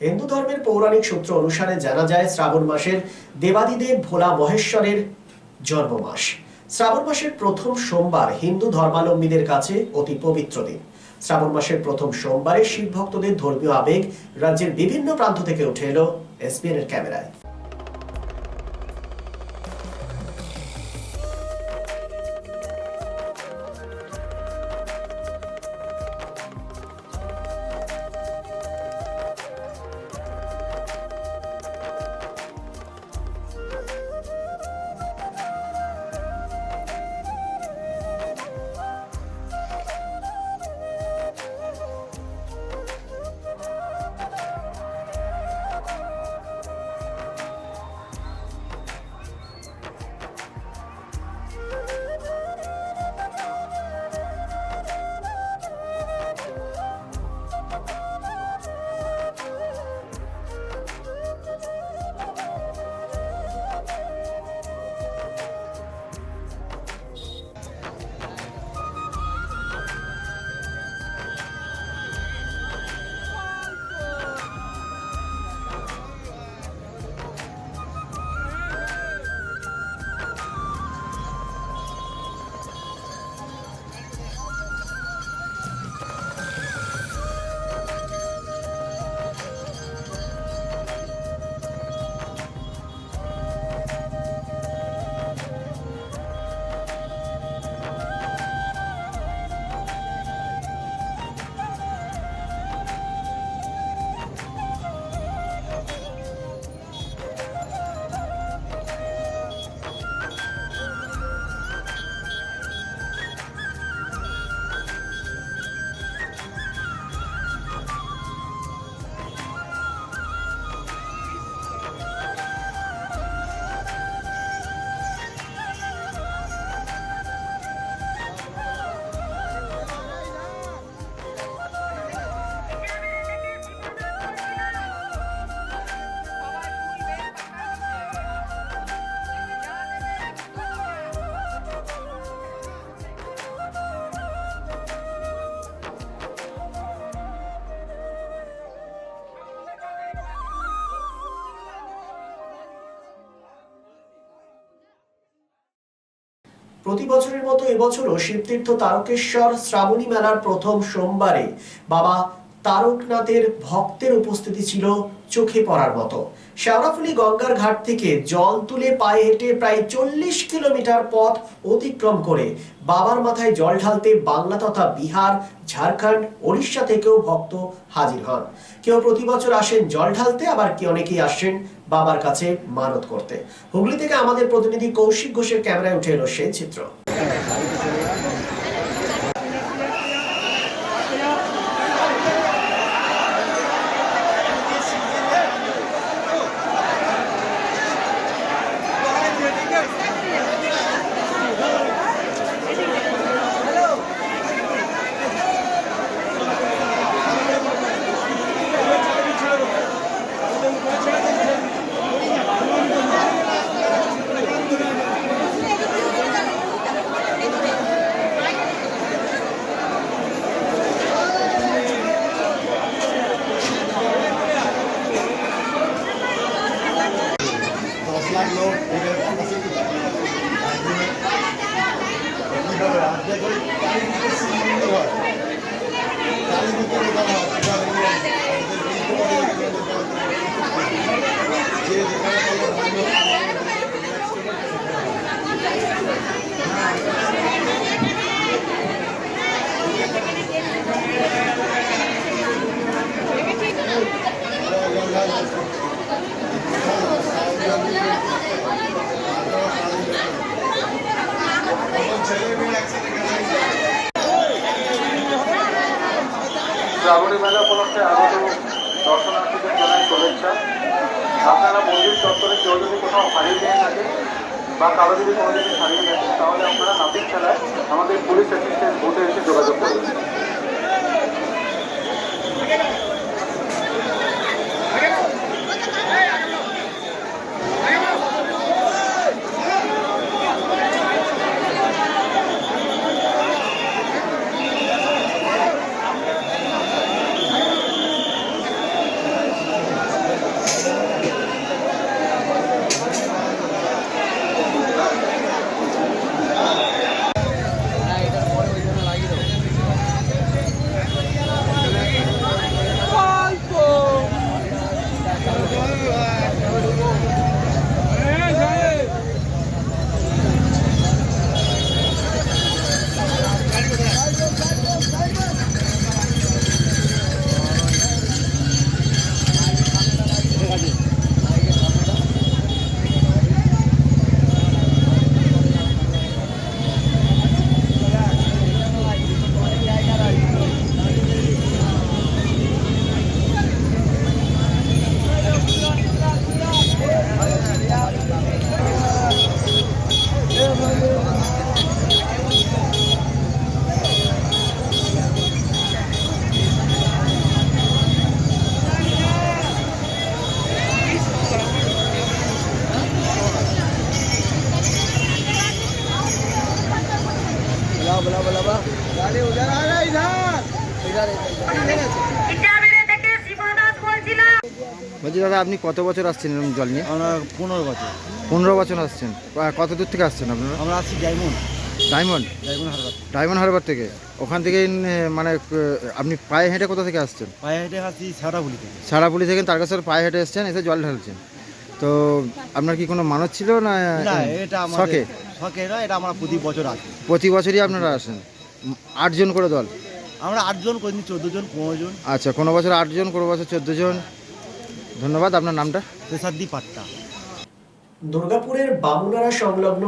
হিন্দু ধর্মের পৌরাণিক সূত্র অনুসারে জানা যায় শ্রাবণ মাসের দেবাদিদেব ভোলা মহেশ্বরের জন্ম মাস। শ্রাবণ মাসের প্রথম সোমবার হিন্দু ধর্মাবলম্বীদের কাছে অতি পবিত্র দিন। শ্রাবণ মাসের প্রথম সোমবারে শিব ভক্তদের ধর্মীয় আবেগ রাজ্যের বিভিন্ন প্রান্ত থেকে উঠে এলো এসবিএন এর ক্যামেরায়। প্রতি বছরের মতো এবছরও শিবতীর্থ তারকেশ্বর শ্রাবণী মেলার প্রথম সোমবারে বাবা তারকনাথের ভক্তের উপস্থিতি ছিল চোখে পড়ার মতো। শেওড়াফুলি গঙ্গার ঘাট থেকে জল তুলে পায়ে হেঁটে প্রায় 40 কিলোমিটার পথ অতিক্রম করে বাবার মাথায় জল ঢালতে বাংলা তথা বিহার, ঝাড়খণ্ড, ওড়িশা থেকেও ভক্ত হাজির হন। কেউ প্রতি বছর আসেন জল ঢালতে, আবার অনেকেই আসেন বাবার কাছে মানত করতে। হুগলি থেকে আমাদের প্রতিনিধি কৌশিক ঘোষের ক্যামেরায় উঠে এলো সেই চিত্র। শ্রাবণী মেলা উপলক্ষে আগত দর্শনার্থীদের জানাই শুভেচ্ছা। আপনারা মন্দির চত্বরে কেউ যদি কোথাও হারিয়ে নিয়ে থাকেন বা কারো যদি কোনো জিনিস হারিয়ে গেছেন, তাহলে আপনারা নাবিক খেলায় আমাদের পুলিশ অ্যাসিস্ট্যান্ট বুথে এসে যোগাযোগ করবেন। বলছি দাদা, আপনি কত বছর আসছেন এরকম জল নিয়ে? আমরা 15 বছর। 15 বছর আসছেন। কত দূর থেকে আসছেন আপনারা? আমরা আসছি diamond diamond Harbour. Diamond Harbour থেকে। ওখান থেকে মানে আপনি পায়ে হেঁটে কোথা থেকে আসছেন? পায়ে হেঁটে আসছি ছেঁড়াপুলি থেকে। সারাপুলি থেকে তারকেশ্বর পায়ে হেঁটে এসছেন, এসে জল ঢালছেন। তো আপনার কি কোনো মানত ছিল না না, এটা আমাদের শখে? শখে না, এটা আমরা প্রতি বছর আসি। প্রতি বছরই আপনারা আসেন? 8 জন করে দল? আমরা 8 জন, কোনদিন 14 জন, 15 জন। আচ্ছা, কোনো বছর 8 জন, কোনো বছর 14 জন। ধন্যবাদ। আপনার নামটা? তেসাদ্দি পাট্টা। দুর্গাপুরের বামুনারা সংলগ্ন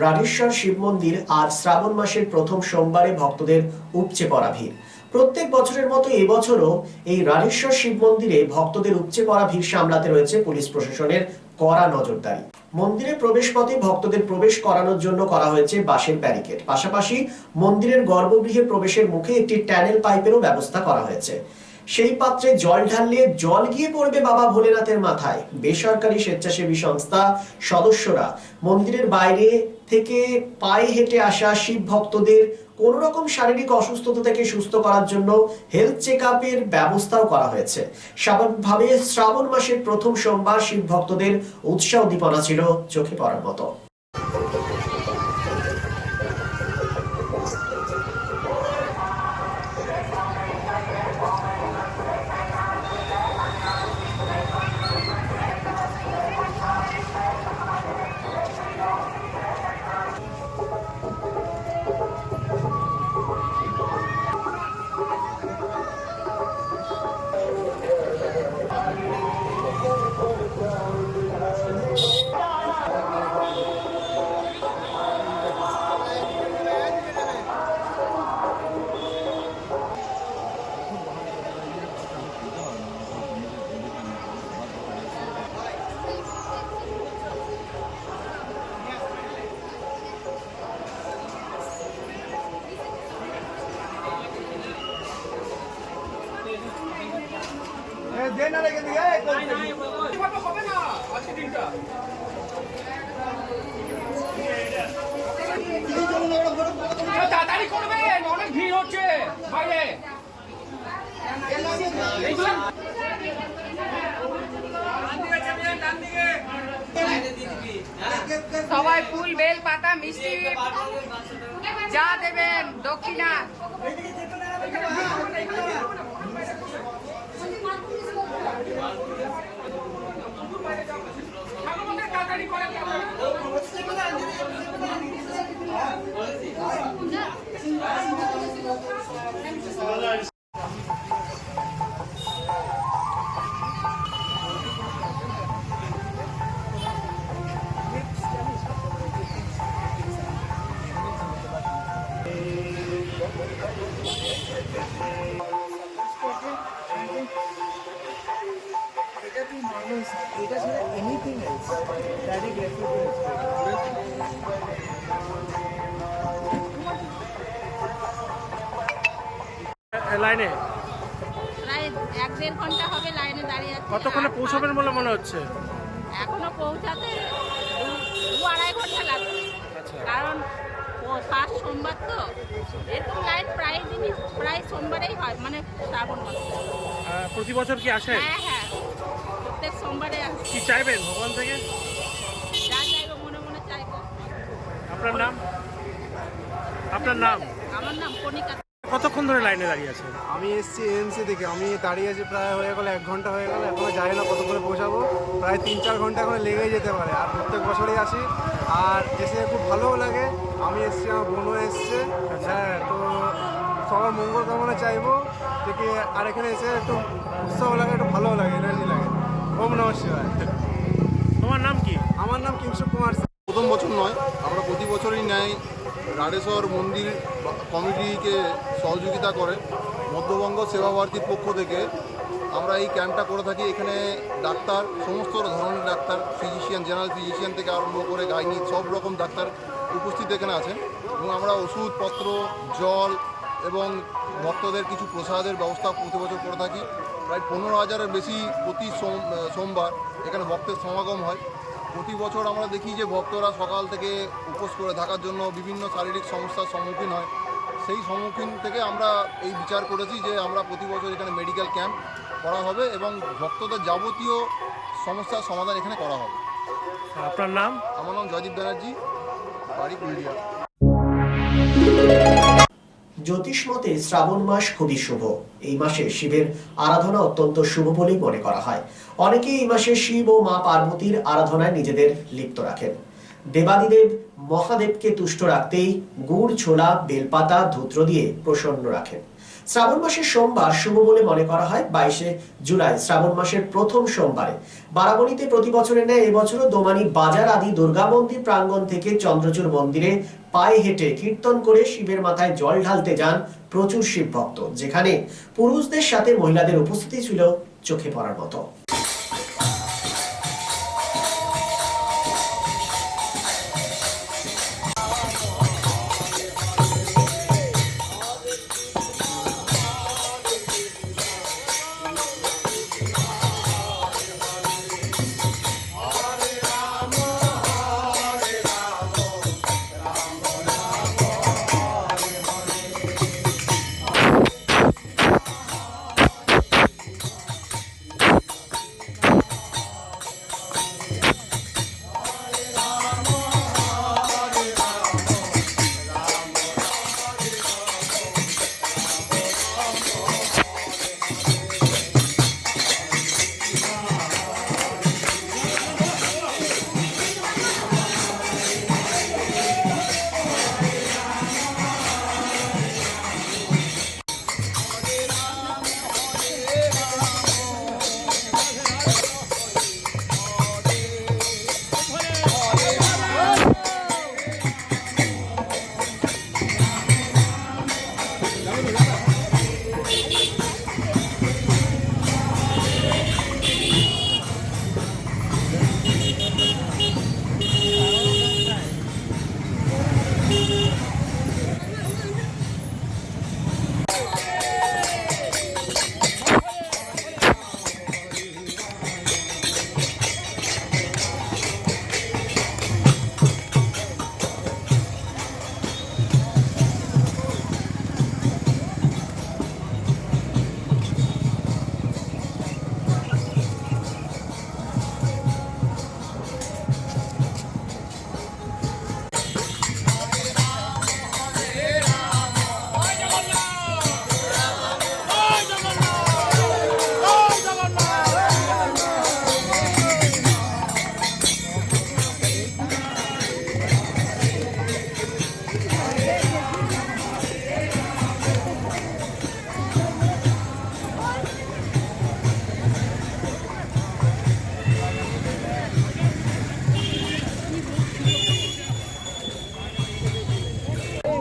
রাঢ়েশ্বর শিব মন্দির আজ শ্রাবণ মাসের প্রথম সোমবারে ভক্তদের উপচে পড়া ভিড়। প্রত্যেক বছরের মতো এবছরও এই রাঢ়েশ্বর শিব মন্দিরে ভক্তদের উপচে পড়া ভিড় সামলাতে রয়েছে পুলিশ প্রশাসনের কড়া নজরদারি। মন্দিরের প্রবেশপথে ভক্তদের প্রবেশ করানোর জন্য করা হয়েছে বাঁশের ব্যারিকেড। পাশাপাশি মন্দিরের গর্ভগৃহে প্রবেশের মুখে একটি ট্যানেল পাইপেরও ব্যবস্থা করা হয়েছে। সেই পাত্রে জল ঢাললে জল গিয়ে পড়বে বাবা ভোলেনাথের মাথায়। বেসরকারি স্বেচ্ছাসেবী সংস্থা সদস্যরা মন্দিরের বাইরে থেকে পায়ে হেঁটে আসা শিব ভক্তদের কোন রকম শারীরিক অসুস্থতা থেকে সুস্থ করার জন্য হেলথ চেকআপের ব্যবস্থাও করা হয়েছে। স্বাভাবিকভাবে শ্রাবণ মাসের প্রথম সোমবার শিব ভক্তদের উৎসাহ উদ্দীপনা ছিল চোখে পড়ার মতো। তাড়াতাড়ি করবেন, অনেক ভিড় হচ্ছে বাইরে। সবাই ফুল, বেল পাতা, মিষ্টি যা দেবেন দক্ষিণা। তাড়াতাড়ি করেন। লাইনে প্রায় 1-1.5 ঘন্টা হবে লাইনে দাঁড়িয়ে আছি। কতক্ষণে পৌঁছাবেন বলে মনে হচ্ছে? এখনো পৌঁছাতে 2-2.5 ঘন্টা লাগবে। কারণ ফার্স্ট সোমবার তো এরকম লাইন প্রায় সোমবারেই হয়, মানে শ্রাবণ মাসে। প্রতি বছর কি আসে? হ্যাঁ, প্রত্যেক সোমবারে আসে। কি চাইবেন ভগবান থেকে? যা চাইবো মনে মনে চাইবো। আপনার নাম? আপনার নাম? আমার নাম কণিকা। কতক্ষণ ধরে লাইনে দাঁড়িয়ে আছে? আমি এসেছি এএমসি থেকে। আমি দাঁড়িয়ে আছি প্রায় হয়ে গেল 1 ঘন্টা হয়ে গেল, এখনো জানি না কত করে পৌঁছাবো। প্রায় 3-4 ঘন্টা করে লেগেই যেতে পারে। আর প্রত্যেক বছরই আসি, আর এসে খুব ভালোও লাগে। আমি এসেছি, আমার বোনও এসছে। হ্যাঁ, তো সবার মঙ্গল কামনা চাইবো থেকে। আর এখানে এসে একটু উৎসাহ লাগে, একটু ভালোও লাগে, এনার্জি লাগে। ওম নমঃ শিবায়। তোমার নাম কি? আমার নাম কিংশুক কুমার। প্রথম বছর নয়, আমরা প্রতি বছরই ন্যায় রাঢ়েশ্বর মন্দির কমিটিকে সহযোগিতা করে মধ্যবঙ্গ সেবা ভারতীর পক্ষ থেকে আমরা এই ক্যাম্পটা করে থাকি। এখানে ডাক্তার, সমস্ত ধরনের ডাক্তার, ফিজিশিয়ান, জেনারেল ফিজিশিয়ান থেকে আরম্ভ করে গাইনি, সব রকম ডাক্তার উপস্থিত এখানে আছেন। এবং আমরা ওষুধপত্র, জল এবং ভক্তদের কিছু প্রসাদের ব্যবস্থা প্রতি বছর করে থাকি। প্রায় 15,000-এর বেশি প্রতি সোমবার এখানে ভক্তের সমাগম হয়। প্রতি বছর আমরা দেখি যে ভক্তরা সকাল থেকে উপোস করে থাকার জন্য বিভিন্ন শারীরিক সমস্যার সম্মুখীন হয়। সেই সম্মুখীন থেকে আমরা এই বিচার করেছি যে আমরা প্রতি বছর এখানে মেডিকেল ক্যাম্প করা হবে এবং ভক্তদের যাবতীয় সমস্যার সমাধান এখানে করা হবে। আপনার নাম? আমার নাম জয়দীপ ব্যানার্জি, বাড়ি কুলডিয়া। জ্যোতিষ মতে শ্রাবণ মাস খুবই শুভ। এই মাসে শিবের আরাধনা অত্যন্ত শুভ বলেই মনে করা হয়। অনেকেই এই মাসে শিব ও মা পার্বতীর আরাধনায় নিজেদের লিপ্ত রাখেন। দেবাদিদেব মহাদেবকে তুষ্ট রাখতেই গুড়, ছোলা, বেলপাতা, ধূত্র দিয়ে প্রসন্ন রাখেন। শ্রাবণ মাসের সোমবার শুভ বলে মনে করা হয়। 22শে জুলাই শ্রাবণ মাসের প্রথম সোমবারে বারাবণীতে প্রতি বছরের ন্যায় এবছরও দোমানি বাজার আদি দুর্গা মন্দির প্রাঙ্গণ থেকে চন্দ্রচূড় মন্দিরে পায়ে হেঁটে কীর্তন করে শিবের মাথায় জল ঢালতে যান প্রচুর শিব ভক্ত, যেখানে পুরুষদের সাথে মহিলাদের উপস্থিতি ছিল চোখে পড়ার মতো।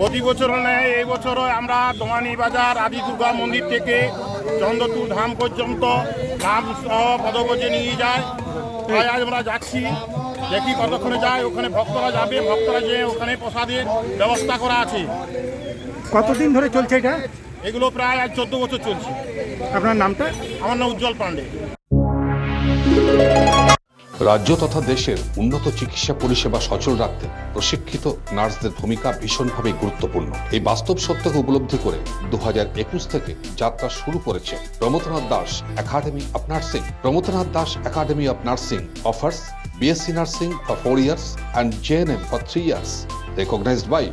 প্রতি বছর নেয় এই বছরও আমরা দোমানি বাজার আদি দুর্গা মন্দির থেকে চন্দ্রচূড় ধাম পর্যন্ত ধাম সহ পদগজে নিয়ে যায়। তাই আজ আমরা যাচ্ছি, দেখি কতক্ষণে যায়। ওখানে ভক্তরা যাবে, ভক্তরা যেয়ে ওখানে প্রসাদের ব্যবস্থা করা আছে। কতদিন ধরে চলছে এটা? এগুলো প্রায় আজ 14 বছর চলছে। আপনার নামটা? আমার নাম উজ্জ্বল পাণ্ডে। রাজ্য তথা দেশের উন্নত চিকিৎসা পরিষেবা সচল রাখতে প্রশিক্ষিত নার্সদের ভূমিকা ভীষণভাবে গুরুত্বপূর্ণ। এই বাস্তব সত্যকে উপলব্ধি করে 2021 থেকে যাত্রা শুরু করেছে Pramathanath Das academy of nursing. Pramathanath Das academy of nursing offers BSc Nursing for 4 years and JNM for 3 years, recognized by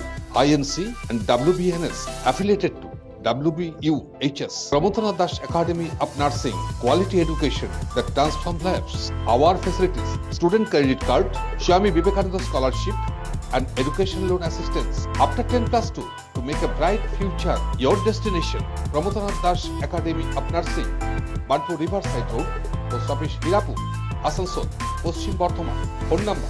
INC and WBNS, affiliated to WBUHS. Pramodanath Das Academy of Nursing, quality education that transforms lives. Our facilities: student credit card, Swami Vivekananda scholarship, and education loan assistance. After 10+2, to make a bright future your destination. Pramodanath Das Academy of Nursing, Banpur Riverside Road, Post Office Hirapur, Asansol, Paschim Bardhaman. Phone number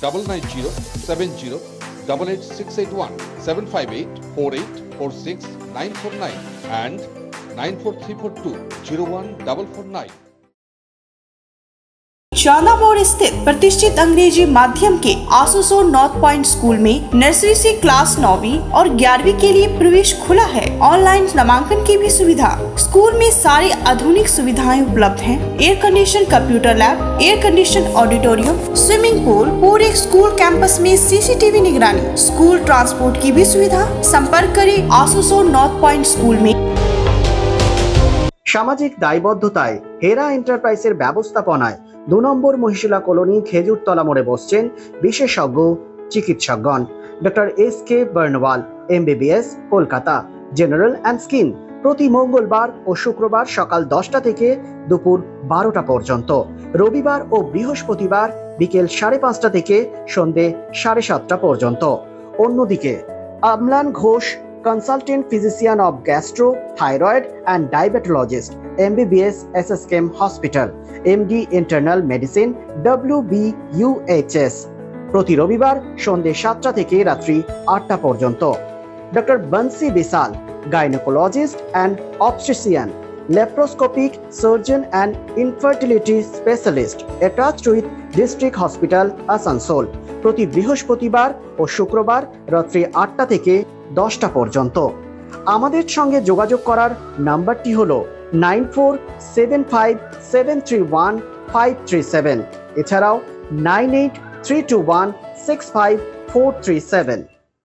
9907088681 7584846 949 and 9434201449. चांदा मोड़ स्थित प्रतिष्ठित अंग्रेजी माध्यम के आसुसो north point school में nursery से class 9वीं और 11वीं के लिए प्रवेश खुला है। ऑनलाइन नामांकन की भी सुविधा। स्कूल में सारी आधुनिक सुविधाएं उपलब्ध हैं। Air condition computer lab, air condition auditorium, swimming pool, पूरे स्कूल कैंपस में CCTV निगरानी, स्कूल ट्रांसपोर्ट की भी सुविधा। संपर्क करें आसुसो नॉर्थ पॉइंट स्कूल में। সামাজিক দায়বদ্ধতায় হেরা এন্টারপ্রাইজের ব্যবস্থাপনায় 2 নম্বর মহিশিলা কলোনি খেজুরতলা মোড়ে বসছেন বিশেষজ্ঞ চিকিৎসকগণ। Doctor SK Barnwal, MBBS, Kolkata, general and skin, প্রতি মঙ্গলবার ও শুক্রবার সকাল 10টা থেকে দুপুর 12টা পর্যন্ত, রবিবার ও বৃহস্পতিবার বিকেল 5:30টা থেকে সন্ধে 7:30টা পর্যন্ত। অন্যদিকে Amlan Ghosh, consultant physician of gastro, thyroid and diabetologist, MBBS, SSKM hospital, MD internal medicine, WBUHS, প্রতি রবিবার সন্ধে 7টা থেকে রাত্রি 8টা পর্যন্ত। Doctor Bansi Bisal, gynaecologist and obstetrician, laparoscopic surgeon and infertility specialist, attached with district hospital, Asansol, প্রতি বৃহস্পতিবার ও শুক্রবার রাত্রি 8টা থেকে 10টা পর্যন্ত। আমাদের সঙ্গে যোগাযোগ করার নাম্বারটি হলো 9475731537, এছাড়াও 9832165437।